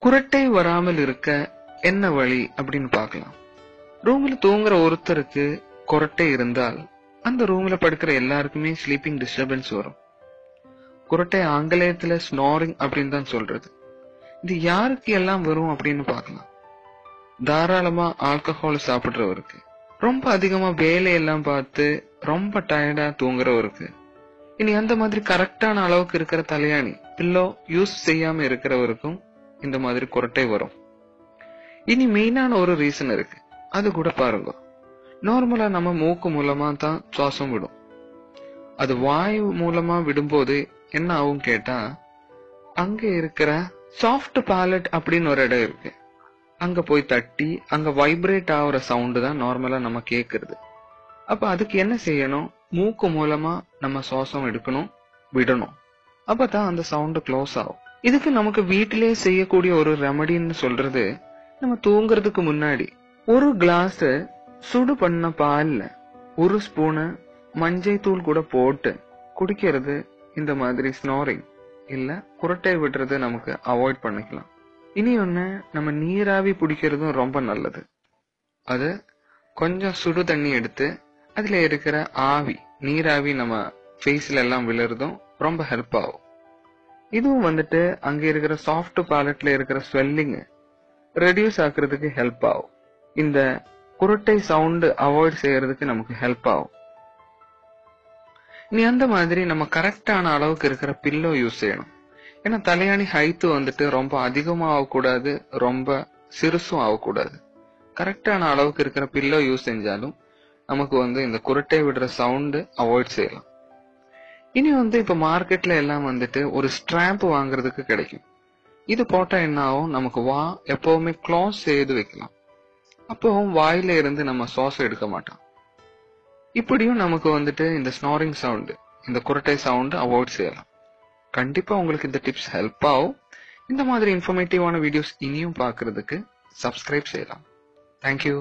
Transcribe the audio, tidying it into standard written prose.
குரட்டை வராமல் இருக்க என்ன வழி அப்படின்னு பார்க்கலாம். ரூம்ல தூங்குற ஒருத்தருக்கு குரட்டை இருந்தால் அந்த ரூம்ல படுக்கிற எல்லாருக்குமே ஸ்லீப்பிங் டிஸ்டர்பன்ஸ் வரும். குரட்டை ஆங்கிலேயத்துல ஸ்னோரிங் அப்படின்னு தான் சொல்றது. இது யாருக்கு எல்லாம் வரும் அப்படின்னு பார்க்கலாம். தாராளமா ஆல்கஹால் சாப்பிடுறவருக்கு, ரொம்ப அதிகமா வேலையெல்லாம் பார்த்து ரொம்ப டயர்டா தூங்குறவருக்கு, இனி அந்த மாதிரி கரெக்டான அளவுக்கு இருக்கிற தலையாணி பில்லோ யூஸ் செய்யாம இருக்கிறவருக்கும் இந்த மாதிரி குரட்டை வரும். இனி மெயினான ஒரு ரீசன் இருக்கு, அது கூட பாருங்க. நார்மலா நம்ம மூக்கு மூலமா தான் சுவாசம் விடும். அது வாயு மூலமா விடும்போது என்ன ஆகும் கேட்டா, அங்க இருக்கிற சாஃப்ட் பேலட் அப்படின்னு ஒரு இடம் இருக்கு, அங்க போய் தட்டி அங்க வைப்ரேட் ஆகுற சவுண்டு தான் நார்மலா நம்ம கேக்குறது. அப்ப அதுக்கு என்ன செய்யணும், மூக்கு மூலமா நம்ம சுவாசம் எடுக்கணும், விடணும். அப்பதான் அந்த சவுண்டு க்ளோஸ் ஆகும். இதுக்கு நமக்கு வீட்டிலேயே செய்யக்கூடிய ஒரு ரெமடின்னு சொல்றது, நம்ம தூங்குறதுக்கு முன்னாடி ஒரு கிளாஸ் சுடு பண்ண பால்ல ஒரு ஸ்பூனு மஞ்சள் தூள் கூட போட்டு குடிக்கிறது இந்த மாதிரி ஸ்னோரிங் இல்ல குரட்டை விடுறது நமக்கு அவாய்ட் பண்ணிக்கலாம். இனி ஒண்ணு, நம்ம நீராவி பிடிக்கிறதும் ரொம்ப நல்லது. அது கொஞ்சம் சுடு தண்ணி எடுத்து அதுல இருக்கிற ஆவி, நீராவி நம்ம ஃபேஸ்ல எல்லாம் விழுறதும் ரொம்ப ஹெல்ப் ஆகும். இதுவும் அங்க இருக்கிற சாஃப்ட் பேலட்ல இருக்கிற ஸ்வெல்லிங் ரெடியூஸ் ஆக்குறதுக்கு ஹெல்ப் ஆகும். இந்த குரட்டை சவுண்ட் அவாய்ட் செய்யறதுக்கு நமக்கு ஹெல்ப் ஆகும். நீ அந்த மாதிரி நம்ம கரெக்டான அளவுக்கு இருக்கிற பில்லோ யூஸ் செய்யணும். ஏன்னா தலையாணி ஹைட்டு ரொம்ப அதிகமா ஆகக்கூடாது, ரொம்ப சிறுசும் ஆகக்கூடாது. கரெக்டான அளவுக்கு இருக்கிற பில்லோ யூஸ் செஞ்சாலும் நமக்கு இந்த குரட்டை விடுற சவுண்ட் அவாய்ட் செய்யலாம். இனி இப்ப மார்க்கெட்ல எல்லாம் ஒரு ஸ்ட்ராப் வாங்குறதுக்கு கிடைக்கும். இது போட்டா என்ன ஆகும், நமக்கு எப்பவுமே க்ளோஸ் செய்து வைக்கலாம். அப்பவும் வாயில இருந்து நம்ம சுவாசம் எடுக்க மாட்டோம். இப்படியும் நமக்கு இந்த ஸ்னோரிங் சவுண்ட், இந்த குரட்டை சவுண்ட் அவாய்ட் செய்யலாம். கண்டிப்பா உங்களுக்கு இந்த டிப்ஸ் ஹெல்ப் ஆகும். இந்த மாதிரி இன்ஃபர்மேட்டிவான வீடியோஸ் இனியும் பார்க்கிறதுக்கு சப்ஸ்கிரைப் செய்யலாம். தேங்க்யூ.